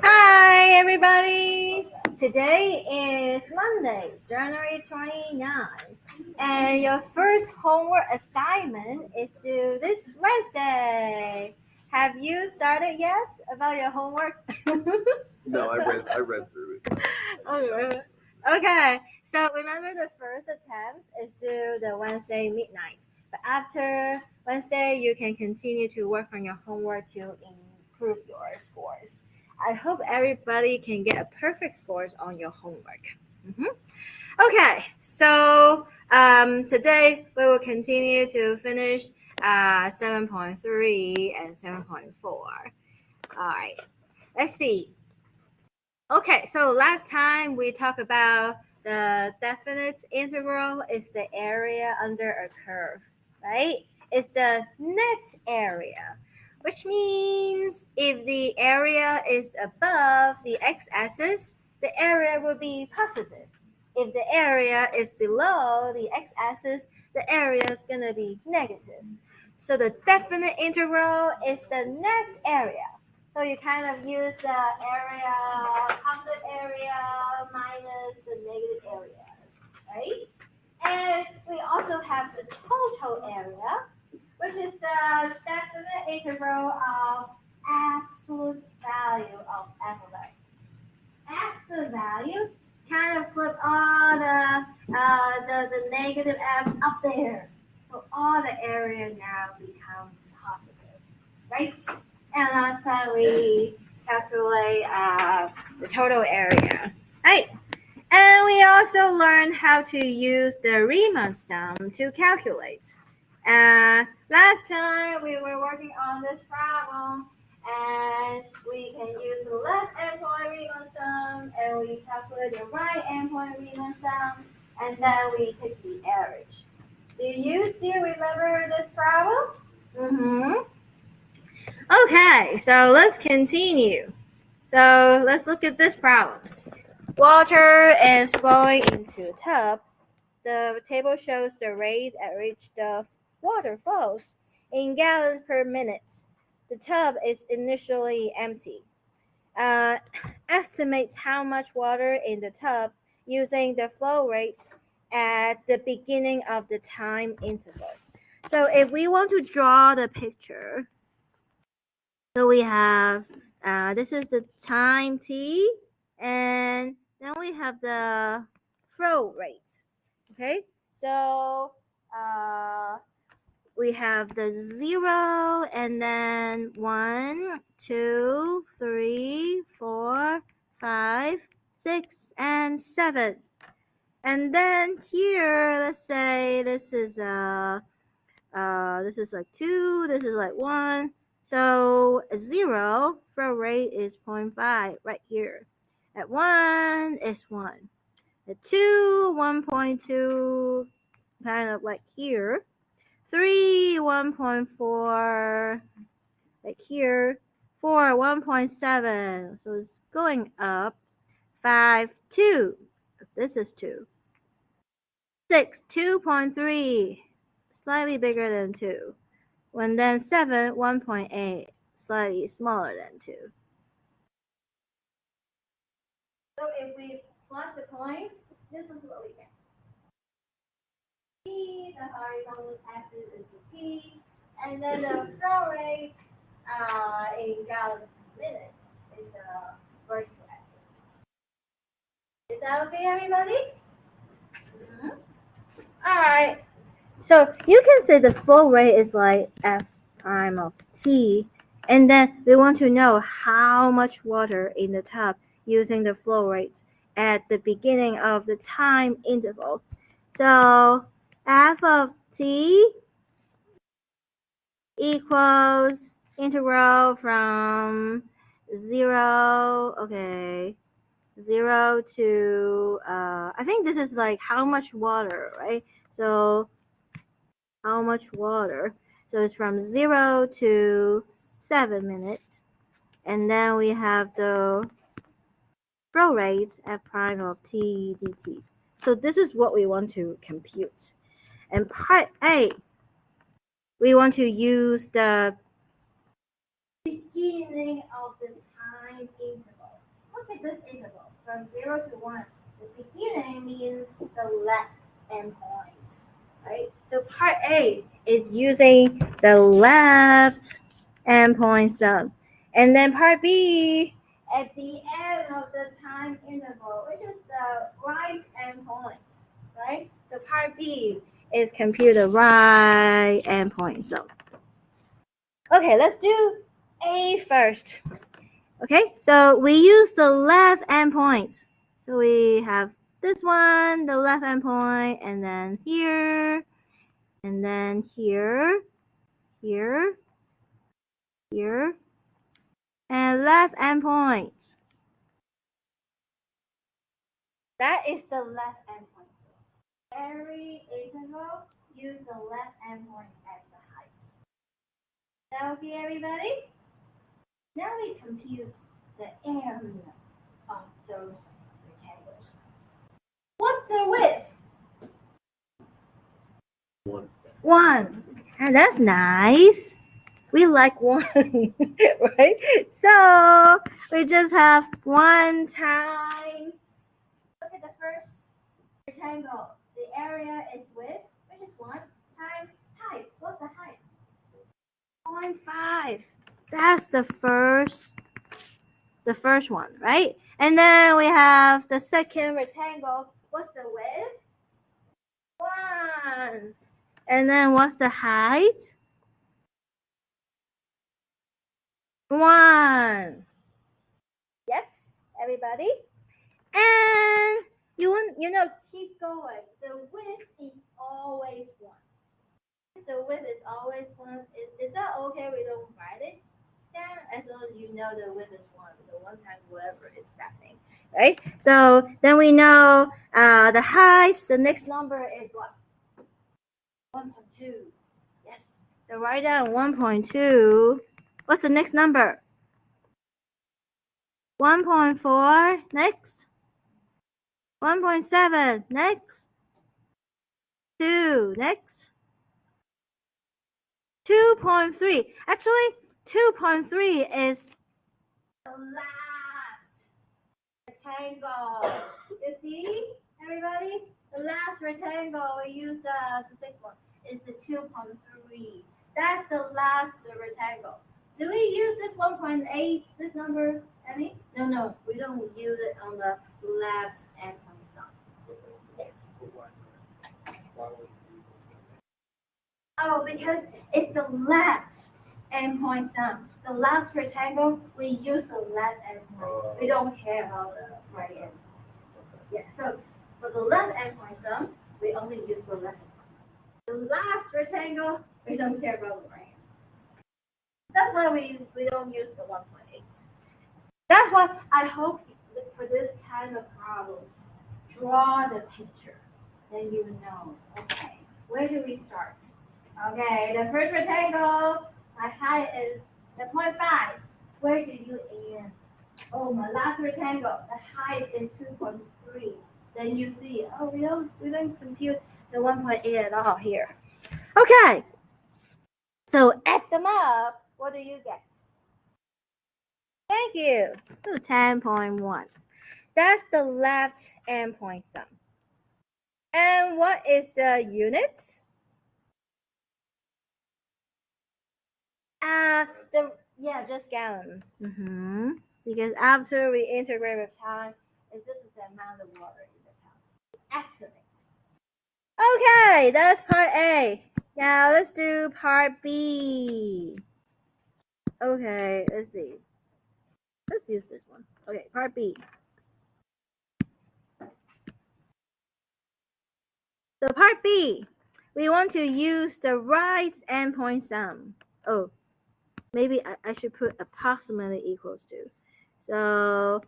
Hi, everybody. Today is Monday, January 29th, and your first homework assignment is due this Wednesday. Have you started yet about your homework? No, I read through it. Okay, so remember the first attempt is due the Wednesday midnight. But after Wednesday, you can continue to work on your homework to improve your scores. I hope everybody can get a perfect scores on your homework. Okay, so today we will continue to finish 7.3 and 7.4. All right, let's see. Okay, so last time we talked about the definite integral is the area under a curve, right? It's the net area, which means if the area is above the x-axis, the area will be positive. If the area is below the x-axis, the area is going to be negative. So the definite integral is the net area. So you kind of use the area, positive area minus the negative areas, right? And we also have the total area, which is the definite integral of absolute value of f of x. Absolute values kind of flip all the negative f up there. So all the area now become positive, right? And that's how we calculate the total area, right? And we also learned how to use the Riemann sum to calculate. Last time we were working on this problem, and we can use the left endpoint Riemann sum, and we calculate the right endpoint Riemann sum, and then we take the average. Do you still remember this problem? Okay, so let's continue. So let's look at this problem. Water is flowing into a tub. The table shows the rates at which the water flows in gallons per minute. The tub is initially empty. Estimate how much water in the tub using the flow rates at the beginning of the time interval. So if we want to draw the picture, so we have, this is the time t, and then we have the flow rate. Okay, so we have the 0, and then 1, 2, 3, 4, 5, 6, and 7. And then here, let's say this is like 2, this is like 1. So 0 flow rate is 0.5 right here. At 1 is 1. At 2, 1.2, kind of like here. 3, 1.4, like here. 4, 1.7. So it's going up. 5, 2. This is 2. 6, 2.3. Slightly bigger than 2. And then 7, 1.8, slightly smaller than 2. So if we plot the points, this is what we get. T, the horizontal axis is the T, and then the flow rate in gallons per minute is the vertical axis. Is that okay, everybody? All right. So you can say the flow rate is like f prime of t, and then we want to know how much water in the tub using the flow rate at the beginning of the time interval. So f of t equals integral from 0, 0 to, I think this is like how much water, right? So how much water. So it's from 0 to 7 minutes. And then we have the flow rate f prime of t dt. So this is what we want to compute. And part A, we want to use the beginning of the time interval. Look at this interval from 0 to 1. The beginning means the left endpoint, right? So part A is using the left endpoint sum. And then part B at the end of the time interval, which is the right endpoint, right? So part B is compute the right endpoint sum. Okay, let's do A first. Okay, so we use the left endpoint. So we have this one, the left endpoint, and then here, and then here, here, here, and left endpoint. That is the left endpoint. Every interval, use the left endpoint as the height. Is that okay, everybody? Now we compute the area of those rectangles. What's the width? 1. 1. And that's nice. We like 1, right? So we just have 1 times. Look at the first rectangle. The area is width, which is 1, times height. What's the height? 0.5. That's the first one, right? And then we have the second rectangle. What's the width? 1. And then what's the height? 1. Yes, everybody? And keep going. The width is always 1. The width is always 1. Is that okay? We don't write it down as long as you know the width is 1. The 1 times whatever is that thing, right? So then we know the height. The next number is what? 1.2. Yes. So write down 1.2. What's the next number? 1.4. Next. 1.7. Next. 2. Next. 2.3. Actually, 2.3 is the last rectangle. You see, everybody? The last rectangle we use the sixth one is the 2.3. That's the last rectangle. Do we use this 1.8, this number, Emmy? No, we don't use it on the left endpoint side. Yes. Oh, because it's the left endpoint sum. The last rectangle, we use the left endpoint. We don't care about the right endpoint. Yeah, so for the left endpoint sum, we only use the left endpoint. The last rectangle, we don't care about the right endpoint. That's why we don't use the 1.8. That's why I hope for this kind of problems, draw the picture. Then you know, okay, where do we start? Okay, the first rectangle, my height is the 0.5. Where do you end? Oh, my last rectangle, the height is 2.3. Then you see, oh, we don't compute the 1.8 at all here. Okay, so add them up. What do you get? Thank you. 10.1. That's the left endpoint sum. And what is the unit? Just gallons. Because after we integrate with time, this is the amount of water in the tank. Estimate. Okay, that's part A. Now let's do part B. Okay, let's see. Let's use this one. Okay, part B. So part B, we want to use the right endpoint sum. Oh, maybe I should put approximately equals to. So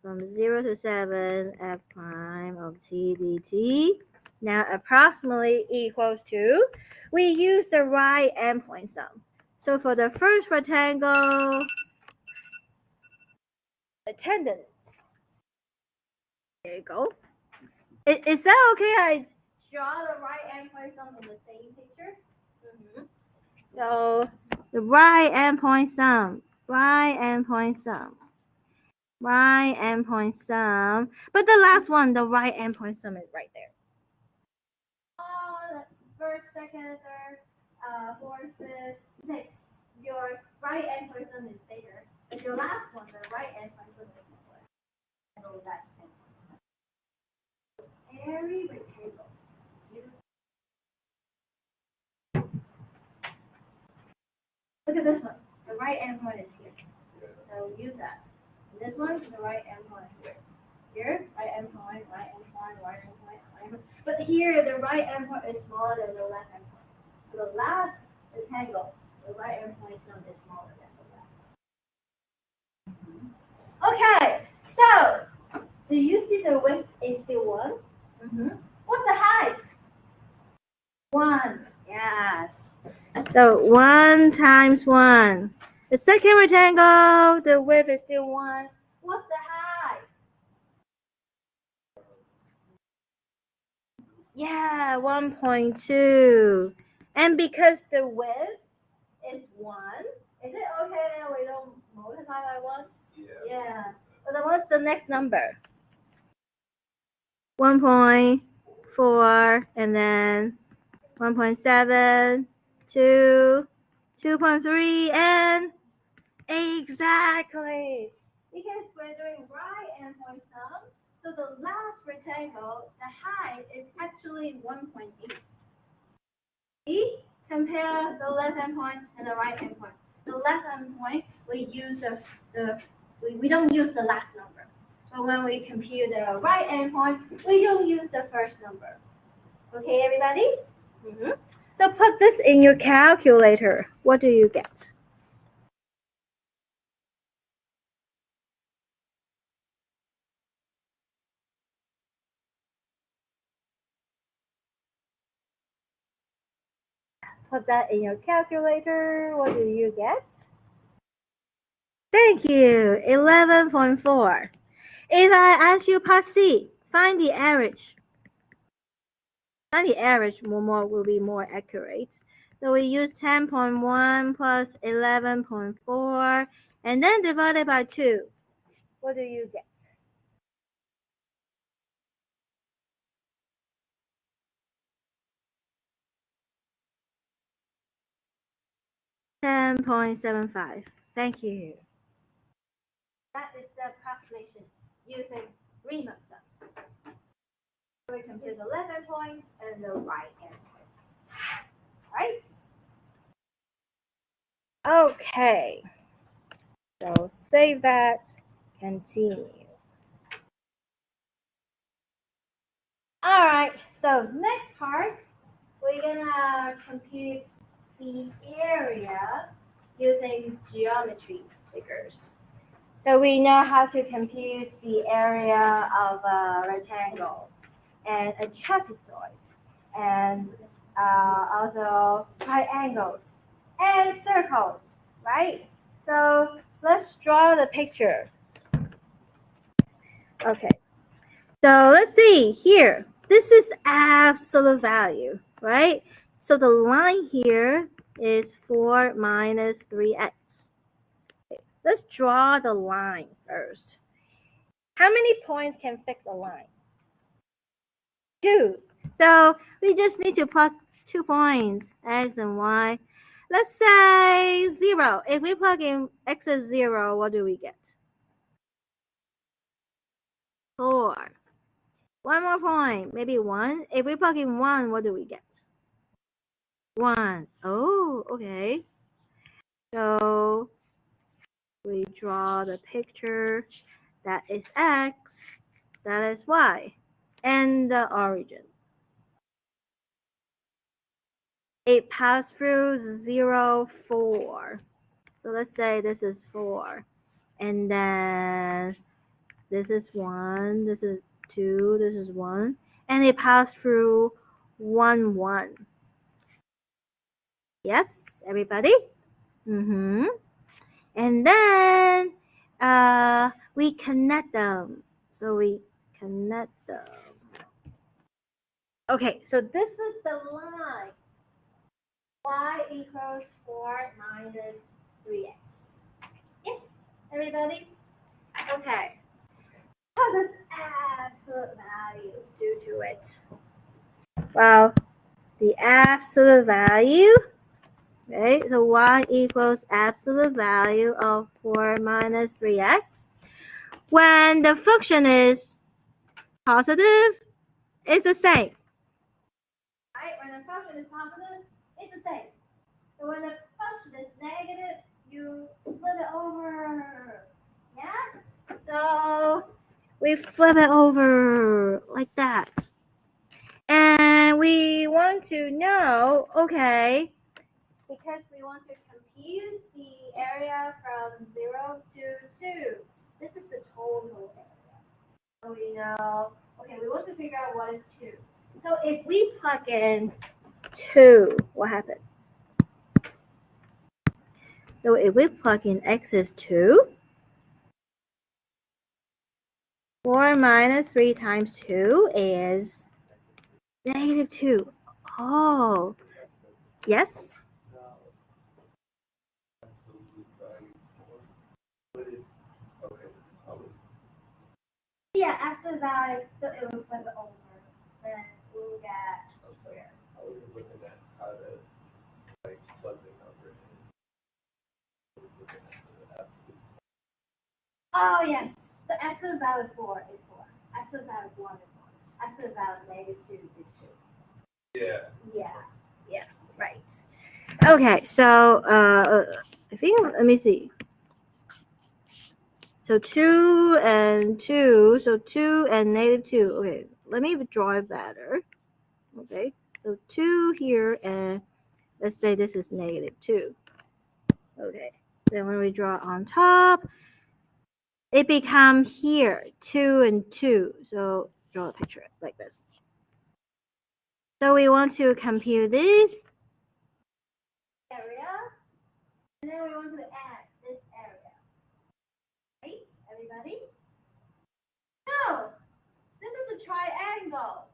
from 0 to 7, f prime of t dt. Now approximately equals to, we use the right endpoint sum. So for the first rectangle, attendance. There you go. Is that okay? I draw the right endpoint sum in the same picture. So the right endpoint sum right endpoint sum. Right endpoint sum. But the last one, the right endpoint sum is right there. Oh, first, second, third, fourth, fifth, sixth. Your right endpoint sum is bigger. But your last one, the right endpoint sum is smaller. So that endpoint sum. Every rectangle. Look at this one. The right endpoint is here. So use that. This one, the right endpoint here. Here, right endpoint, right endpoint, right endpoint, right endpoint. But here, the right endpoint is smaller than the left endpoint. So the last rectangle, the right endpoint sum is smaller than the left. Okay, so do you see the width is still 1? What's the height? 1. Yes. So 1 times 1. The second rectangle, the width is still 1. What's the height? Yeah, 1.2. And because the width is 1, is it okay that we don't multiply by 1? Yeah. So then what's the next number? 1.4, and then 1.7, 2, 2.3, and exactly. Because we're doing right endpoint sum, so the last rectangle, the height is actually 1.8. See? Compare the left endpoint and the right endpoint. The left endpoint, we use we don't use the last number. But when we compute the right endpoint, we don't use the first number. Okay, everybody? So put this in your calculator. What do you get? Put that in your calculator. What do you get? Thank you. 11.4. If I ask you part C, find the average. Find the average will be more accurate. So we use 10.1 plus 11.4 and then divide it by 2. What do you get? 10.75. Thank you. That is the approximation using Riemann sum. We compare the left endpoint and the right endpoint. Right? Okay. So save that. Continue. All right. So next part, we're gonna compute the area using geometry figures. So we know how to compute the area of a rectangle and a trapezoid and also triangles and circles, right? So let's draw the picture. Okay, so let's see here. This is absolute value, right? So the line here is 4 minus 3x. Okay, let's draw the line first. How many points can fix a line? 2. So we just need to plug 2 points, x and y. Let's say 0. If we plug in x as 0, what do we get? 4. One more point, maybe 1. If we plug in 1, what do we get? 1. Oh, okay. So we draw the picture. That is x, that is y, and the origin. It passed through 0, 4. So let's say this is 4. And then this is 1, this is 2, this is 1. And it passed through 1, 1. Yes, everybody? And then we connect them. So we connect them. Okay, so this is the line. Y equals 4 minus 3x. everybody? Okay. What does absolute value do to it? Well, the absolute value, okay, so y equals absolute value of 4 minus 3x. When the function is positive, it's the same. Right? When the function is positive, it's the same. So when the function is negative, you flip it over. Yeah? So we flip it over like that. And we want to know, okay, because we want to compute the area from 0 to 2. This is the total area. So we know, okay, we want to figure out what is 2. So if we plug in 2, what happens? So if we plug in x is 2, 4 minus 3 times 2 is negative 2. Oh, yes? Yeah, absolute value, so it will flip it over. Then we'll get where? I was looking at how to plug the number in. I was looking at the absolute. Oh, yes. So absolute value 4 is 4. Absolute value 1 is 1. Absolute value negative 2 is 2. Yeah. Yeah. Yes, right. Okay, so I think, let me see. So 2 and 2, so 2 and negative 2. Okay, let me draw it better. Okay, so 2 here, and let's say this is negative 2. Okay, then when we draw on top, it becomes here 2 and 2. So draw a picture like this. So we want to compute this area, and then we want to add this area. Right, everybody? So this is a triangle.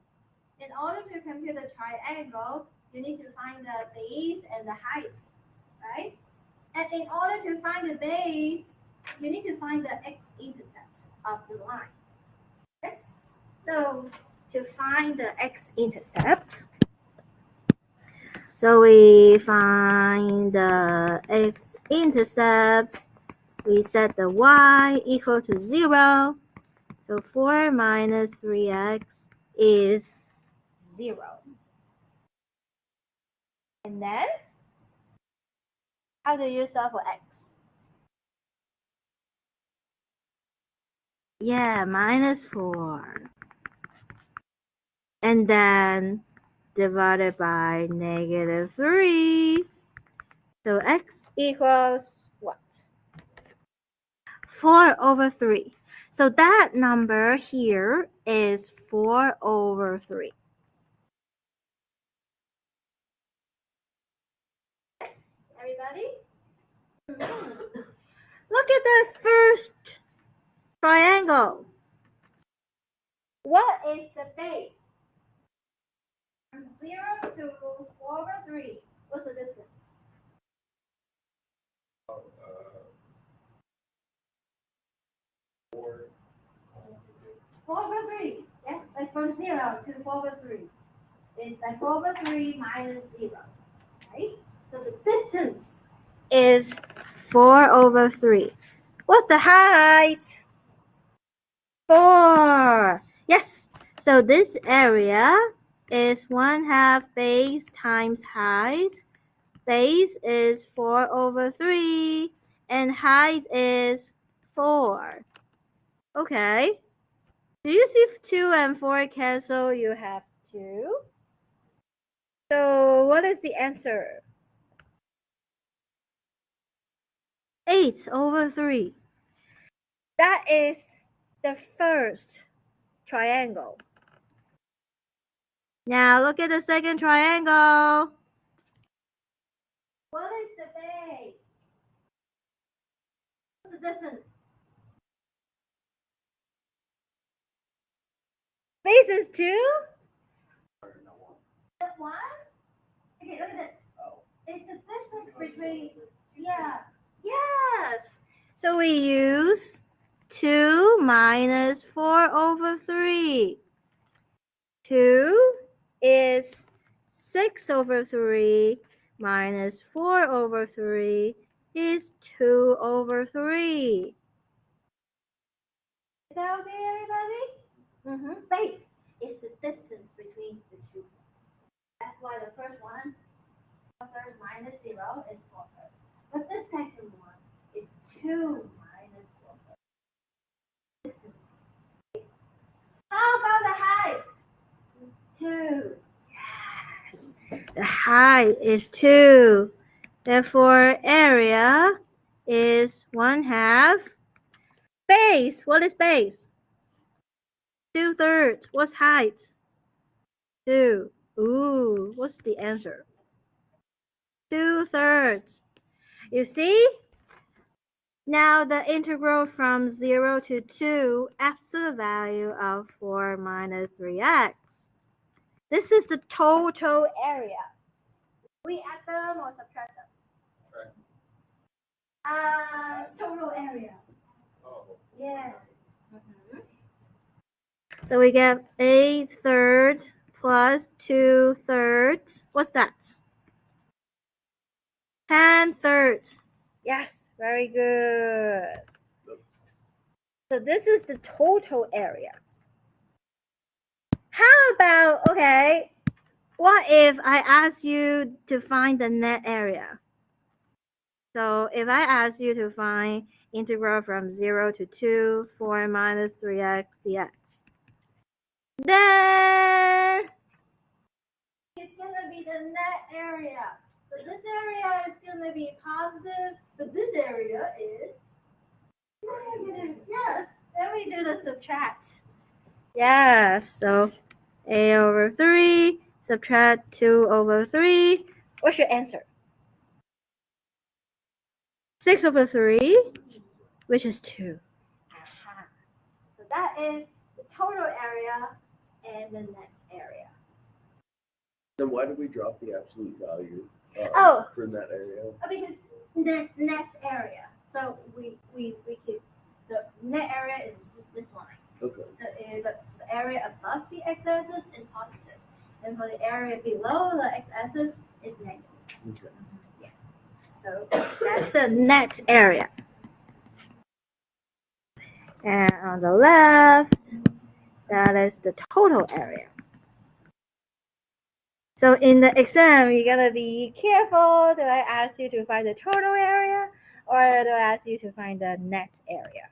In order to compute the triangle, you need to find the base and the height, right? And in order to find the base, you need to find the x-intercept of the line. Yes. So to find the x-intercept, so we find the x-intercept, we set the y equal to 0. So 4 minus 3x is 0. And then, how do you solve for x? Yeah, minus 4. And then divided by negative 3. So x equals what? 4 over 3. So that number here is 4 over 3. Yes, everybody? Look at the first triangle. What is the base? From 0 to 4 over 3. What's the distance? 4. 4 over 3. Yes, like from 0 to 4 over 3. It's like 4 over 3 minus 0. Right? So the distance is 4 over 3. What's the height? 4. Yes. So this area is 1/2 base times height. Base is 4 over 3. And height is 4. Okay. Do you see 2 and 4 cancel? You have 2. So what is the answer? 8 over 3. That is the first triangle. Now look at the second triangle. What is the base? What's the distance? Base is 2? 1? Okay, look at this. It's the distance between, yeah. Yes. So we use 2 minus 4 over 3. 2 is 6 over 3 minus 4 over 3 is 2 over 3. Is that okay, everybody? Base is the distance between the two points. That's why the first one, minus 0 is 4. But the second one is 2 minus 4. Distance. How about the height? 2. Yes. The height is 2. Therefore, area is 1/2. Base. What is base? 2/3. What's height? 2. Ooh, what's the answer? 2/3. You see? Now the integral from 0 to 2 absolute value of 4 minus 3x. This is the total area. We add them or subtract them? Total area. Oh. Yeah. So we get 8/3 plus 2/3. What's that? 10/3. Yes, very good. So this is the total area. How about, okay, what if I ask you to find the net area? So if I ask you to find integral from 0 to 2, 4 minus 3x dx, then it's going to be the net area. So this area is going to be positive, but this area is negative. Yes, then we do the subtract. Yes, so a over 3, subtract 2 over 3. What's your answer? 6 over 3, which is 2. So that is the total area and the net area. Then why did we drop the absolute value for net area? Because net area. So we keep the net area is this line. Okay. So the area above the x-axis is positive, and for the area below the x-axis is negative. Okay. Yeah. So that's the net area. And on the left, that is the total area. So in the exam, you gotta be careful. Do I ask you to find the total area, or do I ask you to find the net area?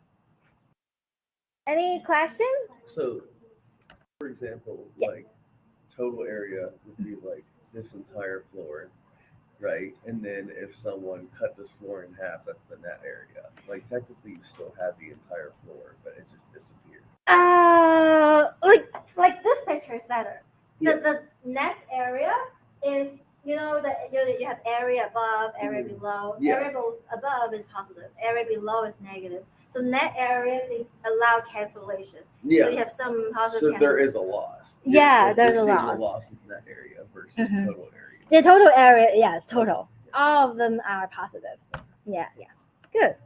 Any questions? So, for example, like total area would be like this entire floor, right? And then if someone cut this floor in half, that's the net area. Like technically, you still have the entire floor, but it just disappeared. Like this picture is better. Yeah. The net area is, you have area above, area below. Yeah. Area above is positive. Area below is negative. So net area, they allow cancellation. Yeah. So you have some positive. So there is a loss. Yeah, like there's a seeing loss. A loss in that area versus total area. The total area, yes, total. All of them are positive. Yeah, yes. Good.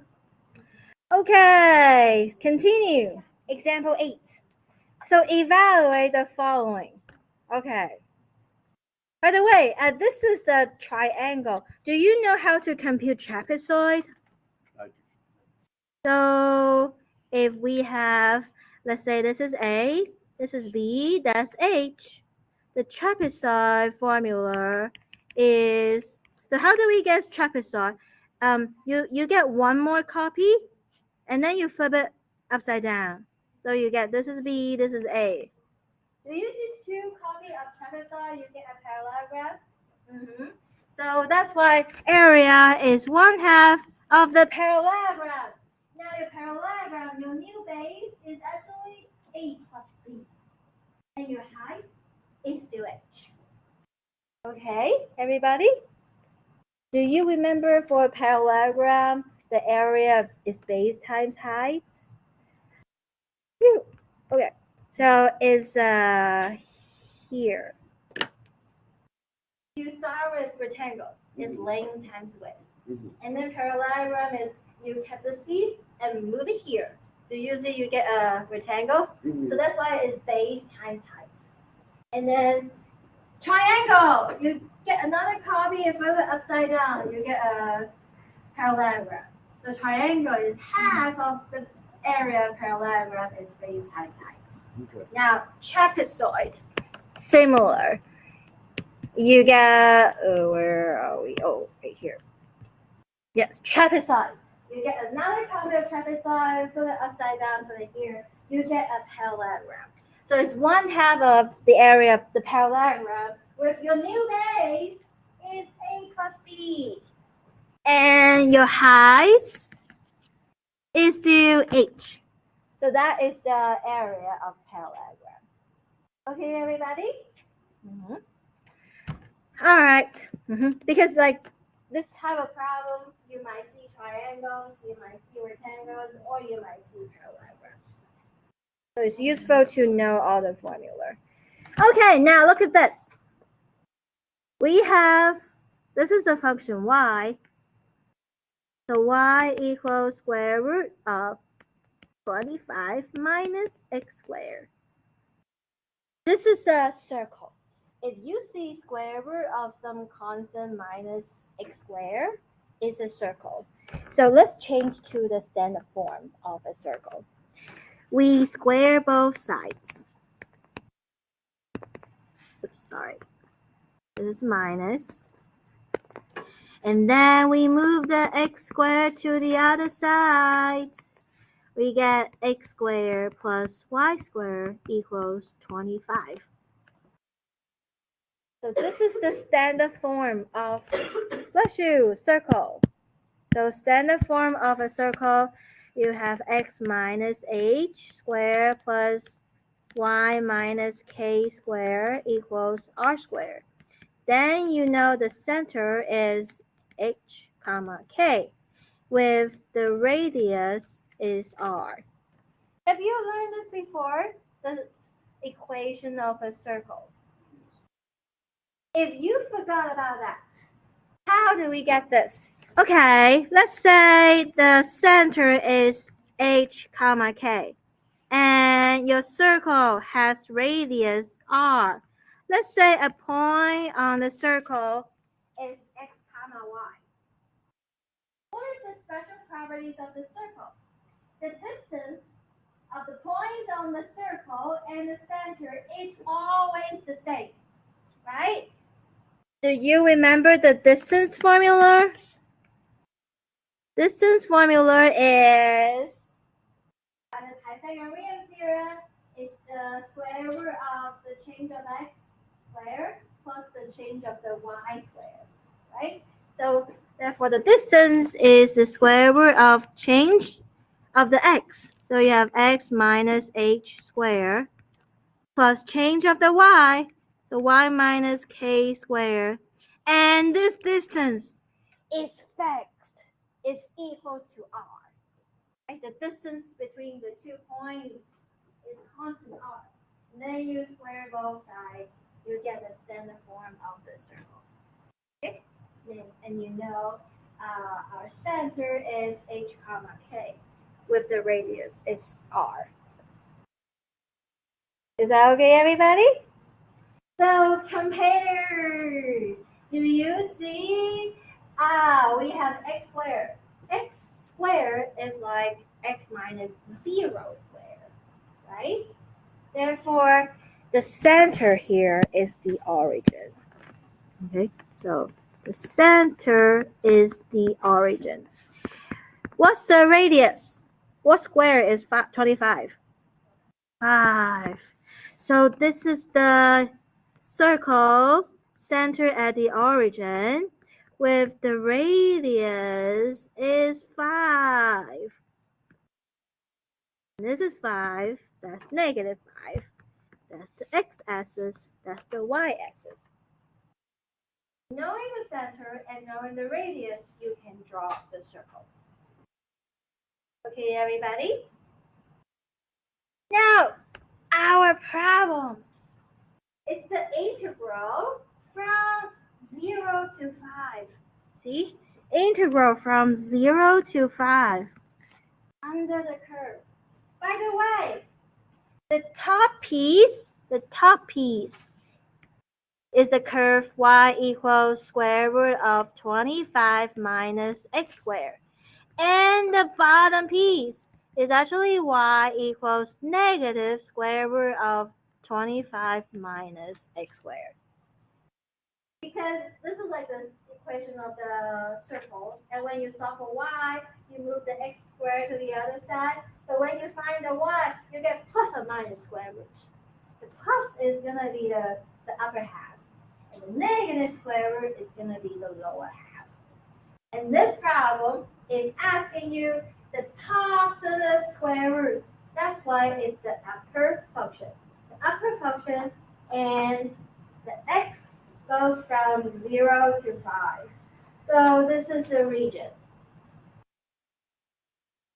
Okay, continue. Example 8. So evaluate the following. Okay. By the way, this is the triangle. Do you know how to compute trapezoid? I do. So if we have, let's say this is A, this is B, that's H. The trapezoid formula is, so how do we get trapezoid? You get one more copy, and then you flip it upside down. So you get, this is B, this is A. Do you see 2 copies of trapezoid? You get a parallelogram. So that's why area is 1/2 of the parallelogram. Now your parallelogram, your new base is actually A plus B. And your height is still H. Okay, everybody? Do you remember for a parallelogram, the area is base times height? Okay, so it's here. You start with rectangle, it's length times width. And then parallelogram is you kept this piece and move it here. So usually you get a rectangle. Mhm. So that's why it's base times height. And then triangle, you get another copy and flip it upside down. You get a parallelogram. So triangle is half of the area of parallelogram is base times height. Okay. Now trapezoid, similar. You get where are we? Oh, right here. Yes, trapezoid. You get another copy of trapezoid, put it upside down, put it here. You get a parallelogram. So it's one half of the area of the parallelogram. With your new base is A plus B. And your height is to H. So that is the area of parallelogram. Okay, everybody? Mm-hmm. All right. Mm-hmm. Because like this type of problems, you might see triangles, you might see rectangles, or you might see parallelograms. So it's useful to know all the formula. Okay, now look at this. We have, this is the function y. So y equals square root of 25 minus x squared. This is a circle. If you see square root of some constant minus x squared, it's a circle. So let's change to the standard form of a circle. We square both sides. Oops, sorry. This is minus. And then we move the x squared to the other side. We get x squared plus y squared equals 25. So this is the standard form of, bless you, circle. So standard form of a circle, you have x minus h squared plus y minus k squared equals r squared. Then you know the center is h comma k, with the radius is r. Have you learned this before? The equation of a circle. If you forgot about that, how do we get this? Okay, let's say the center is h comma k, and your circle has radius r. Let's say a point on the circle is x comma y. What is the special properties of the circle? The distance of the point on the circle and the center is always the same, right? Do you remember the distance formula? Distance formula is the Pythagorean theorem is the square root of the change of x squared plus the change of the y squared, right? So therefore the distance is the square root of change of the x. So you have x minus h squared plus change of the y, so y minus k squared. And this distance is fixed, is equal to r. Right? The distance between the 2 points is constant r. And then you square both sides, you get the standard form of the circle. Okay? And you know our center is h comma k, with the radius is r. Is that okay, everybody? So compare. Do you see? We have x squared. X squared is like x minus 0 squared, right? Therefore, the center here is the origin. Okay, so the center is the origin. What's the radius? What square is 25? 5. So this is the circle center at the origin with the radius is 5. This is 5. That's negative 5. That's the x-axis. That's the y-axis. Knowing the center and knowing the radius, you can draw the circle. Okay, everybody? Now, our problem is the integral from 0 to 5. See? integral from 0 to 5 under the curve. By the way, the top piece is the curve y equals square root of 25 minus x squared. And the bottom piece is actually y equals negative square root of 25 minus x squared. Because this is like the equation of the circle, and when you solve for y, you move the x squared to the other side. But when you find the y, you get plus or minus square root. The plus is going to be the upper half, and the negative square root is going to be the lower half. And this problem is asking you the positive square root. That's why it's the upper function. The upper function, and the x goes from 0 to 5. So this is the region.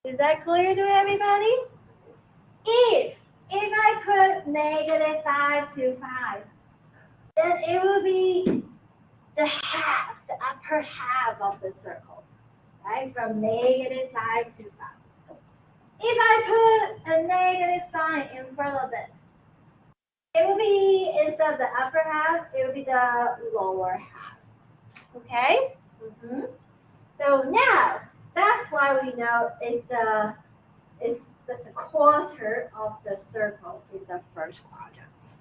Is that clear to everybody? If I put negative 5 to 5, then it will be the half, the upper half of the circle, right? From negative 5 to 5. If I put a negative sign in front of this, it will be, instead of the upper half, it will be the lower half. Okay? So now, that's why we know it's the quarter of the circle in the first quadrant.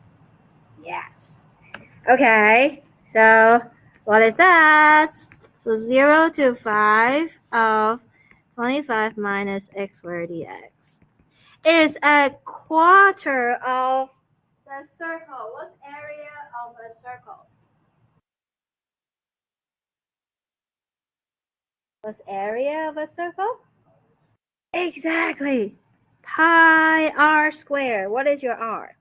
Yes. Okay, so what is that? So 0 to 5 of 25 minus x squared dx is a quarter of the circle. What's area of a circle? What's area of a circle? Exactly. Pi r squared. What is your r?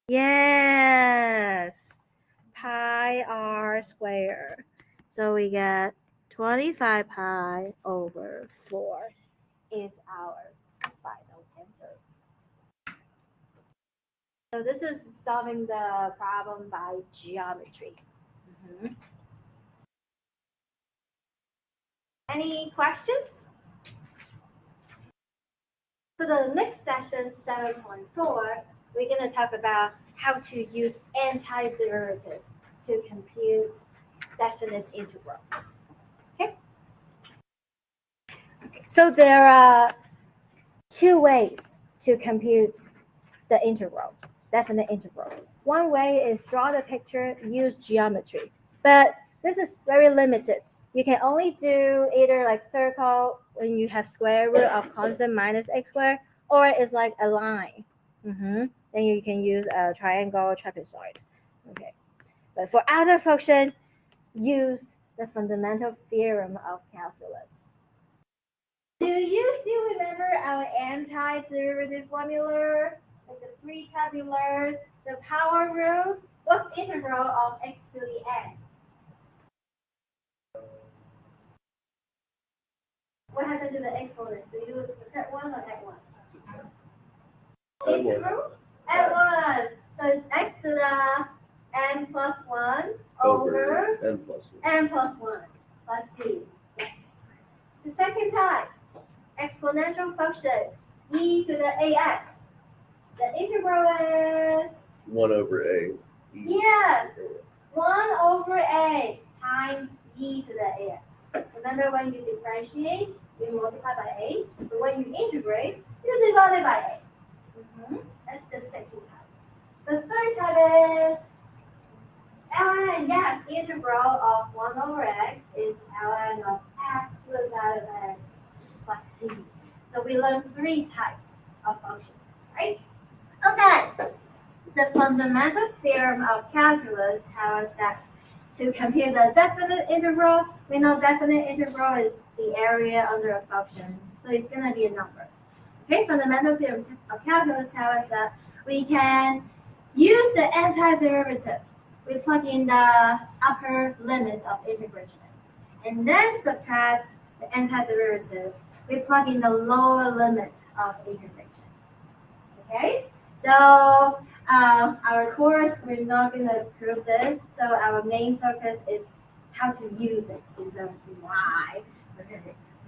Yes. Pi r squared. So we get 25 pi over 4 is our final answer. So this is solving the problem by geometry. Any questions? For the next session, 7.4, we're going to talk about how to use antiderivative to compute definite integral. Okay? So there are two ways to compute the integral, definite integral. One way is draw the picture, use geometry. But this is very limited. You can only do either like circle when you have square root of constant minus x squared, or it's like a line. Then you can use a triangle, trapezoid. Okay. But for other function, use the fundamental theorem of calculus. Do you still remember our antiderivative formula? Like the pre-tabular, the power rule? What's integral of x to the n? What happened to the exponent? Do you subtract 1 or add 1? Integral? Add 1. So it's x to the n plus 1 over n plus 1. Let's see. Yes. The second type, exponential function, e to the ax. The integral is 1 over a. Yes, 1 over a times e to the ax. Remember, when you differentiate, you multiply by a, but when you integrate, you divide it by a. That's the second type. The third type is ln, yes, integral of 1 over x is ln of absolute value of x plus c. So we learned 3 types of functions, right? Okay. The fundamental theorem of calculus tells us that to compute the definite integral, we know definite integral is the area under a function, so it's going to be a number. Okay, fundamental theorem of calculus tells us that we can use the antiderivative. We plug in the upper limit of integration, and then subtract the antiderivative. We plug in the lower limit of integration. Okay, so our course, we're not going to prove this, so our main focus is how to use it is a why. Okay.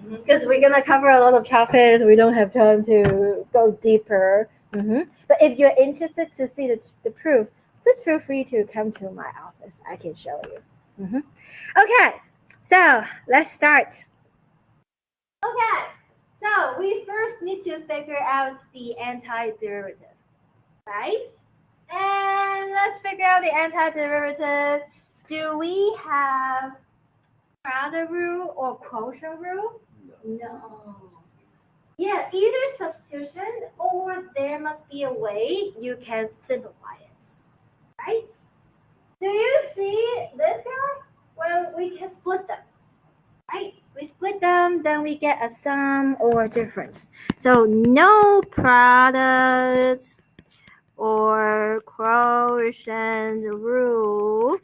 Because we're gonna cover a lot of topics, we don't have time to go deeper. But if you're interested to see the proof, please feel free to come to my office. I can show you. Okay, so let's start. Okay, so we first need to figure out the antiderivative, right? And let's figure out the antiderivative. Do we have Crowder rule or quotient rule? No. Yeah, either substitution or there must be a way you can simplify it, right? Do you see this guy? Well, we can split them, right? We split them, then we get a sum or difference. So no product or quotient rule.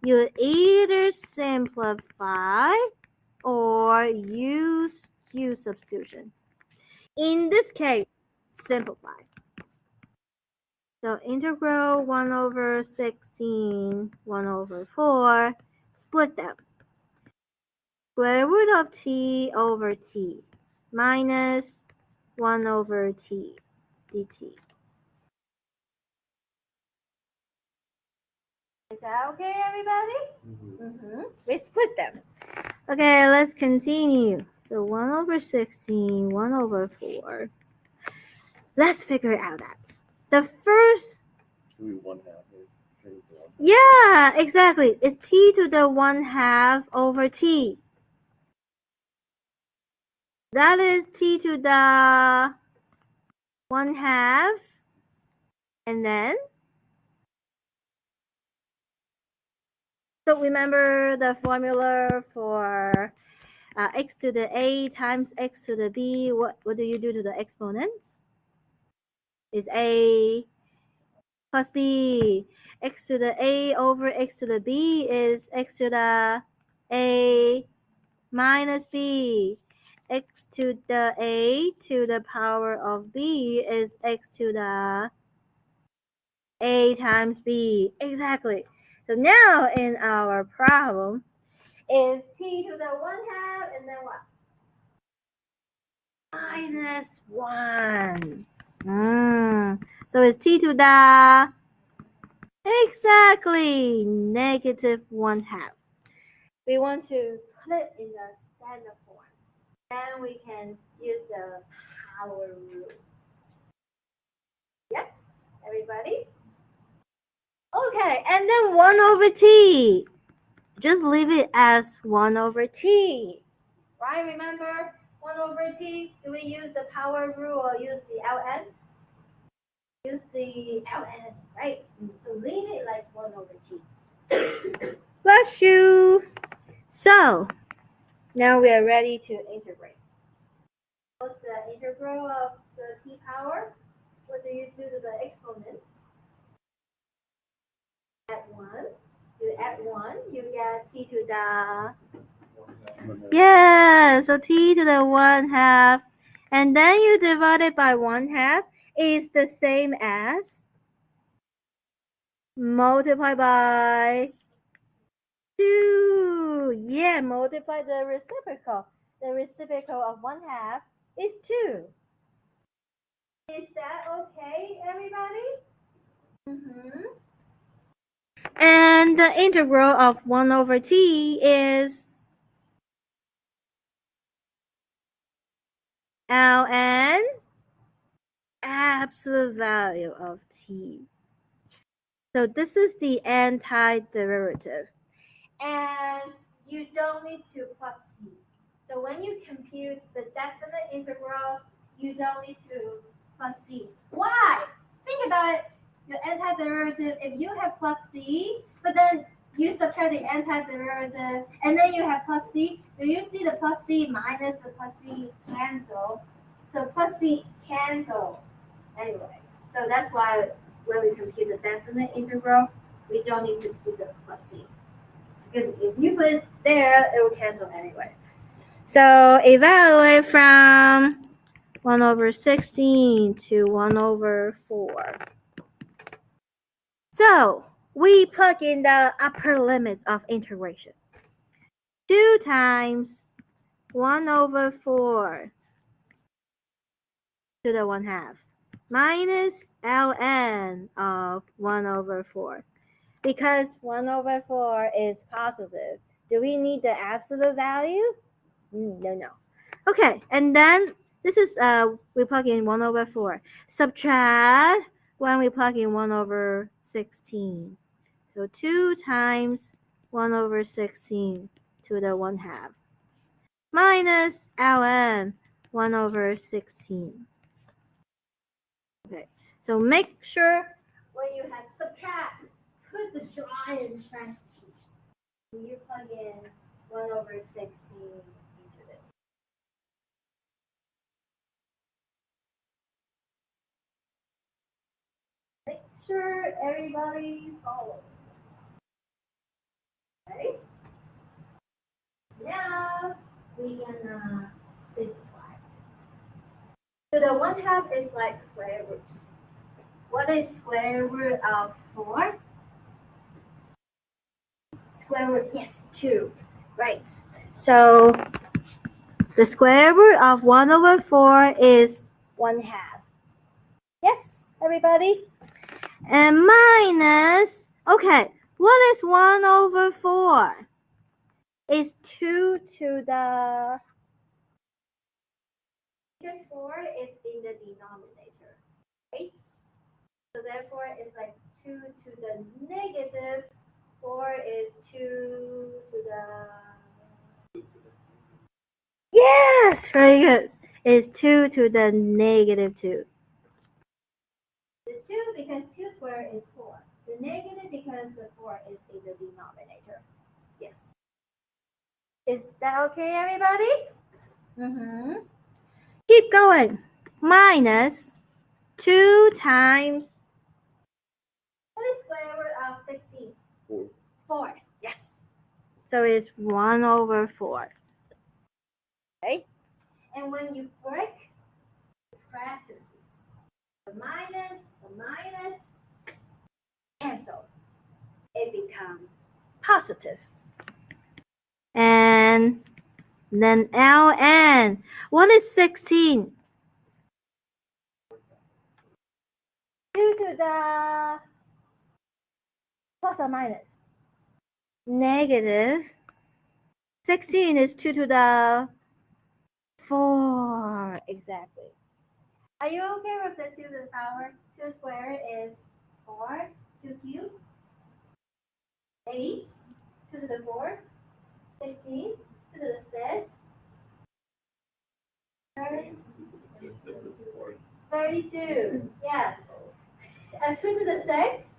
You either simplify or use substitution. In this case, simplify. So integral 1 over 16, 1 over 4, split them. Square root of t over t minus 1 over t dt. Is that okay, everybody? We split them. Okay, let's continue. So 1 over 16, 1 over 4. Let's figure out that. The first... Do we 1/2 it? Yeah, exactly. It's t to the 1/2 over t. That is t to the 1/2. And then... So remember the formula for x to the a times x to the b. What do you do to the exponents? Is a plus b. X to the a over x to the b is x to the a minus b. X to the a to the power of b is x to the a times b. Exactly. So now in our problem is t to the 1/2 and then what? Minus 1. So it's t to the... Exactly, negative 1/2. We want to put it in the standard form. Then we can use the power rule. Yes, everybody? Okay, and then 1 over t. Just leave it as 1 over t. Right, remember? 1 over t, do we use the power rule or use the ln? Use the ln, right? So leave it like 1 over t. Bless you. So, now we are ready to integrate. What's the integral of the t power? What do you do to the exponents? Add 1. You add 1, you get t to the... Yeah, so t to the 1/2. And then you divide it by 1/2 is the same as multiply by 2. Yeah, multiply the reciprocal. The reciprocal of 1/2 is 2. Is that okay, everybody? And the integral of 1 over t is ln absolute value of t. So this is the antiderivative. And you don't need to plus c. So when you compute the definite integral, you don't need to plus c. Why? Think about it. The antiderivative, if you have plus c, but then you subtract the antiderivative, and then you have plus c, do you see the plus c minus the plus c cancel? So plus c cancel anyway. So that's why when we compute the definite integral, we don't need to put the plus c. Because if you put it there, it will cancel anyway. So evaluate from 1 over 16 to 1 over 4. So we plug in the upper limits of integration. 2 times 1 over 4 to the 1/2 minus ln of 1 over 4. Because 1 over 4 is positive, do we need the absolute value? No. Okay, and then this is we plug in 1 over 4. Subtract when we plug in 1 over 16. So 2 times 1 over 16 to the 1/2 minus ln 1 over 16. Okay, so make sure when you have subtract, put the giant parentheses. You plug in 1 over 16 into this. Make sure everybody follows. Okay? Now we're gonna simplify. So the 1/2 is like square root. What is square root of 4? Square root, yes, 2. Right. So the square root of 1 over 4 is 1/2. Yes, everybody? And minus, okay, what is 1 over 4? It's 2 to the, because 4 is in the denominator, right? So therefore, it's like 2 to the negative 4 is 2 to the... Yes, very good. It's 2 to the negative 2. The 2 because 2 squared is 4. The negative because the 4 is in the denominator. Yes. Is that okay, everybody? Keep going. Minus 2 times... What is square root of 16? 4. 4. Yes. So it's 1 over 4. Okay? And when you break the parentheses, the minus, cancel. It becomes positive. And then ln. What is 16? 2 to the plus or minus? Negative. 16 is 2 to the 4. Exactly. Are you okay with the 2 to the power? 2 squared is 4. 2 cubed. 8. 2 to the 4. 16. 2 to the 5th. 32. Yes. 2 to the 6th.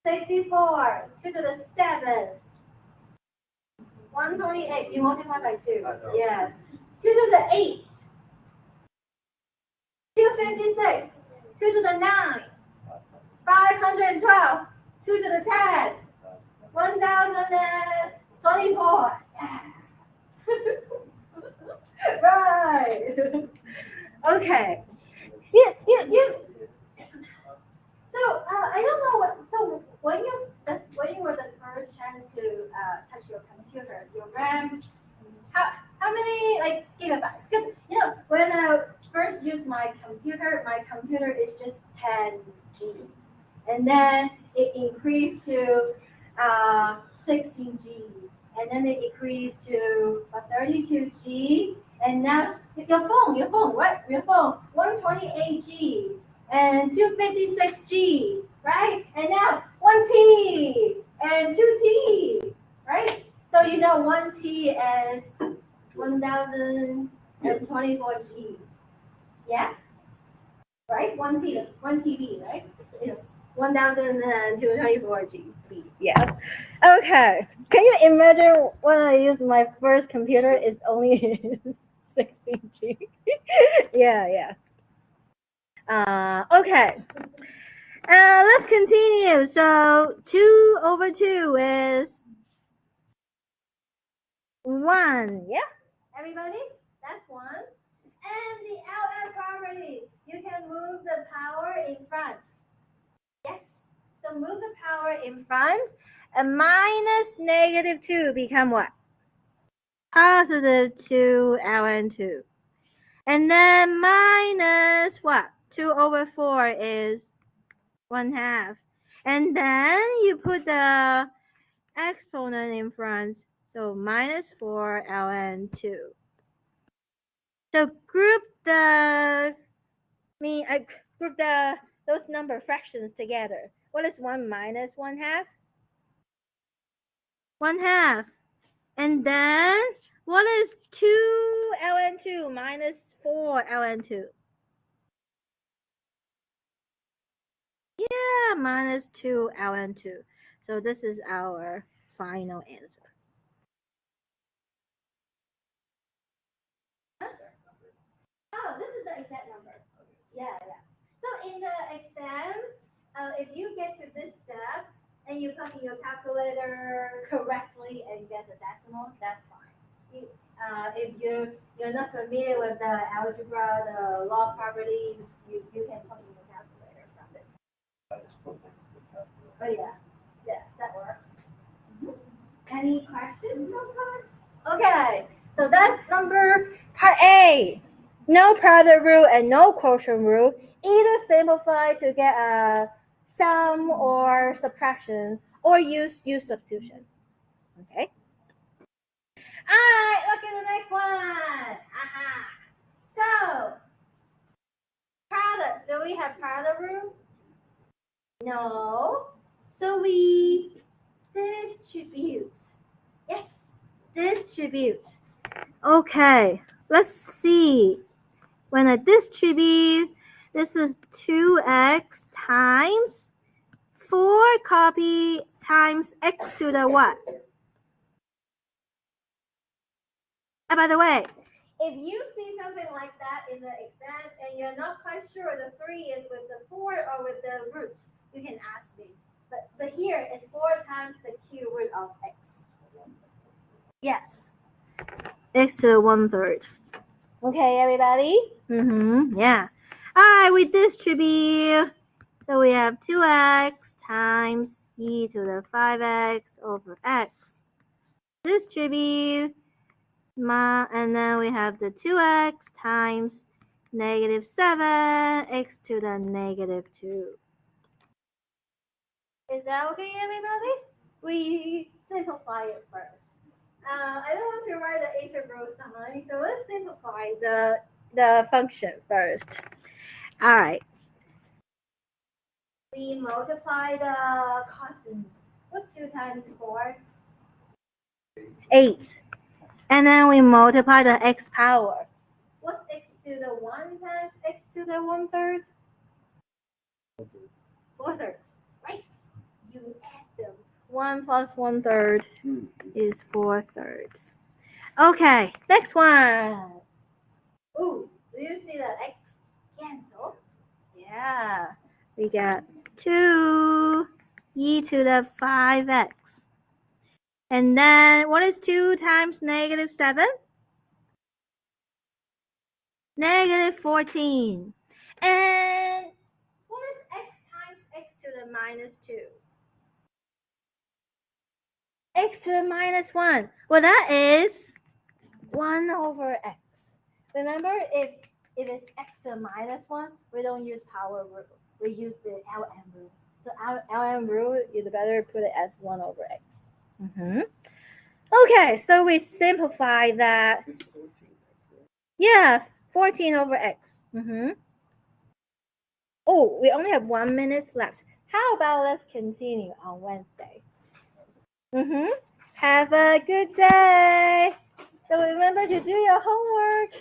64. 2 to the 7th. 128. You multiply by 2. Yes. 2 to the 8th. 256. 2 to the 9. 512. 2 to the 10. 1024. Yes. Right. Okay. You. So I don't know what. So when you were the first chance to touch your computer, your RAM, how many like gigabytes? Because when I first used my computer is just 10G, and then it increased to 16G, and then it increased to 32G, and now your phone, right? Your phone, 128G and 256G, right? And now 1T and 2T, right? So 1T is 1024G. Yeah? Right? 1 TB, right? Is 1024 GB. Yeah. Okay. Can you imagine when I used my first computer? It's only 16G. Yeah. Okay. Let's continue. So 2 over 2 is 1. Yeah? Everybody? That's 1. And the LN property, you can move the power in front. Yes. So move the power in front. And minus negative 2 become what? positive 2 ln2. And then minus what? 2 over 4 is 1/2. And then you put the exponent in front. So minus 4 ln2. So group those number fractions together. What is 1 minus 1/2? 1/2. And then what is 2 ln2 minus 4 ln2? Yeah, minus 2 ln2. So this is our final answer. Oh, this is the exact number. Yeah. So in the exam, if you get to this step and you plug in your calculator correctly and get the decimal, that's fine. If you're not familiar with the algebra, the log properties, you can plug in your calculator from this. Oh yeah, yes, that works. Any questions so far? Okay, so that's part A. No product rule and no quotient rule. Either simplify to get a sum or subtraction, or use substitution. Okay. All right, look at the next one. So, product. Do we have product rule? No. So we distribute. Yes, distribute. Okay, let's see. When I distribute, this is 2x times 4 copy times x to the what? By the way, if you see something like that in the exam and you're not quite sure the 3 is with the 4 or with the roots, you can ask me. But here it's 4 times the cube root of x. Yes. X to the 1/3. Okay, everybody? Yeah. All right, we distribute. So we have 2x times e to the 5x over x. Distribute. And then we have the 2x times -7 x to the -2. Is that okay, everybody? We simplify it first. I don't want to write the integral sign, so let's simplify the function first. All right. We multiply the constants. What's 2 times 4? 8. And then we multiply the x power. What's x to the 1 times x to the 1/3? 4/3. Right? You add them. 1 plus 1/3 is 4/3. Okay, next one. Ooh, do you see the x cancels? Yeah. We got 2 e to the 5x. And then what is 2 times -7? -14. And what is x times x to the -2? X to the -1. Well, that is 1 over x. Remember, if it's x to the -1, we don't use power rule. We use the LM rule. So our LM rule, you better put it as 1 over x. Okay, so we simplify that. Yeah, 14 over x. Oh, we only have 1 minute left. How about let's continue on Wednesday? Have a good day. So remember to do your homework.